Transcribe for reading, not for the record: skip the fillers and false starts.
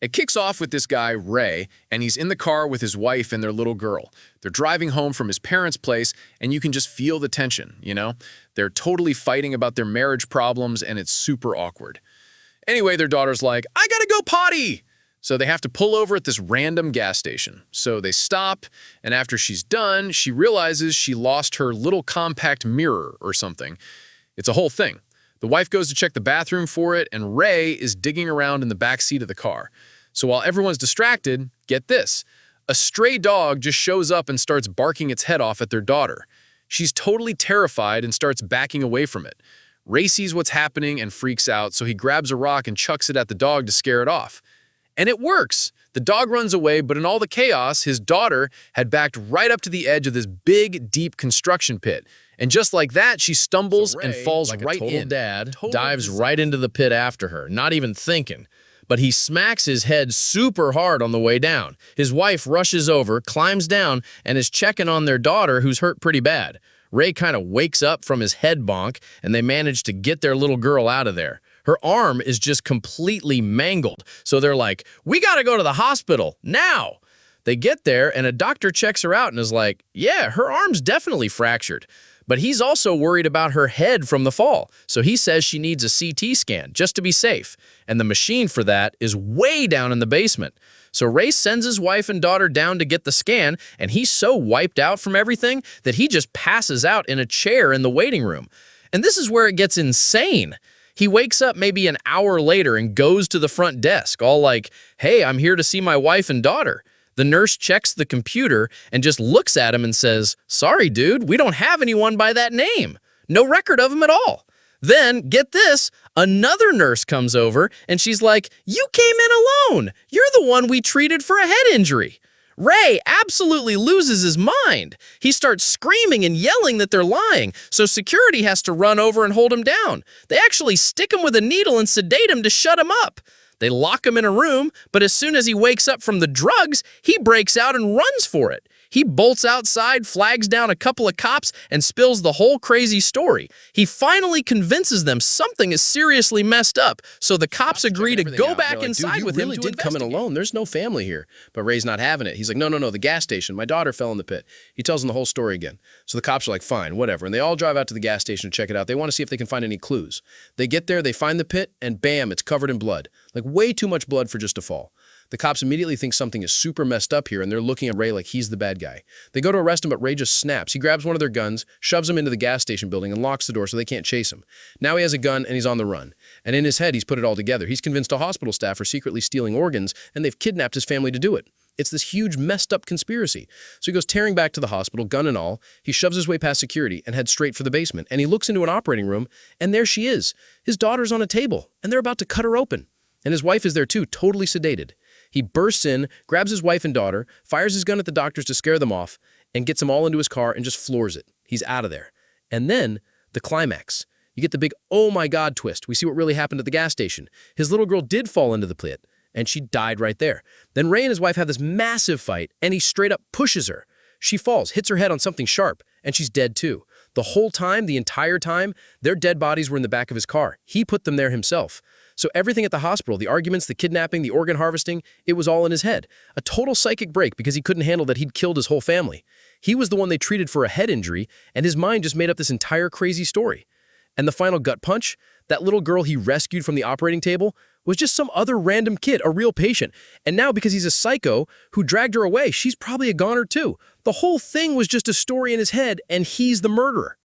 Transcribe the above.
It kicks off with this guy, Ray, and he's in the car with his wife and their little girl. They're driving home from his parents' place, and you can just feel the tension, you know? They're totally fighting about their marriage problems, and it's super awkward. Anyway, their daughter's like, I gotta go potty! So they have to pull over at this random gas station. So they stop, and after she's done, she realizes she lost her little compact mirror or something. It's a whole thing. The wife goes to check the bathroom for it, and Ray is digging around in the back seat of the car. So while everyone's distracted, get this. A stray dog just shows up and starts barking its head off at their daughter. She's totally terrified and starts backing away from it. Ray sees what's happening and freaks out, so he grabs a rock and chucks it at the dog to scare it off. And it works! The dog runs away, but in all the chaos, his daughter had backed right up to the edge of this big, deep construction pit. And just like that, she stumbles So Ray, and falls like right a total in. dad, Total dives disaster. right into the pit after her, not even thinking. But he smacks his head super hard on the way down. His wife rushes over, climbs down, and is checking on their daughter, who's hurt pretty bad. Ray kind of wakes up from his head bonk, and they manage to get their little girl out of there. Her arm is just completely mangled, so they're like, we gotta go to the hospital, now! They get there, and a doctor checks her out and is like, yeah, her arm's definitely fractured. But he's also worried about her head from the fall, so he says she needs a CT scan just to be safe, and the machine for that is way down in the basement. So Ray sends his wife and daughter down to get the scan, and he's so wiped out from everything that he just passes out in a chair in the waiting room. And this is where it gets insane. He wakes up maybe an hour later and goes to the front desk, all like, hey, I'm here to see my wife and daughter. The nurse checks the computer and just looks at him and says, sorry, dude, we don't have anyone by that name. No record of him at all. Then, get this, another nurse comes over and she's like, you came in alone. You're the one we treated for a head injury. Ray absolutely loses his mind. He starts screaming and yelling that they're lying, so security has to run over and hold him down. They actually stick him with a needle and sedate him to shut him up. They lock him in a room, but as soon as he wakes up from the drugs, he breaks out and runs for it. He bolts outside, flags down a couple of cops, and spills the whole crazy story. He finally convinces them something is seriously messed up, so the cops agree to go back inside with him to did come in investigate. alone. There's no family here. But Ray's not having it. He's like, no, the gas station. My daughter fell in the pit. He tells them the whole story again. So the cops are like, fine, whatever. And they all drive out to the gas station to check it out. They want to see if they can find any clues. They get there, they find the pit, and bam, it's covered in blood. Like way too much blood for just a fall. The cops immediately think something is super messed up here, and they're looking at Ray like he's the bad guy. They go to arrest him, but Ray just snaps. He grabs one of their guns, shoves him into the gas station building, and locks the door so they can't chase him. Now he has a gun, and he's on the run. And in his head, he's put it all together. He's convinced a hospital staff are secretly stealing organs, and they've kidnapped his family to do it. It's this huge, messed up conspiracy. So he goes tearing back to the hospital, gun and all. He shoves his way past security and heads straight for the basement. And he looks into an operating room, and there she is. His daughter's on a table, and they're about to cut her open. And his wife is there too, totally sedated. He bursts in, grabs his wife and daughter, fires his gun at the doctors to scare them off, and gets them all into his car and just floors it. He's out of there. And then, the climax. You get the big, oh my God twist. We see what really happened at the gas station. His little girl did fall into the pit, and she died right there. Then Ray and his wife have this massive fight, and he straight up pushes her. She falls, hits her head on something sharp, and she's dead too. The whole time, the entire time, their dead bodies were in the back of his car. He put them there himself. So everything at the hospital, the arguments, the kidnapping, the organ harvesting, it was all in his head. A total psychic break because he couldn't handle that he'd killed his whole family. He was the one they treated for a head injury, and his mind just made up this entire crazy story. And the final gut punch, that little girl he rescued from the operating table, was just some other random kid, a real patient. And now because he's a psycho who dragged her away, she's probably a goner too. The whole thing was just a story in his head, and he's the murderer.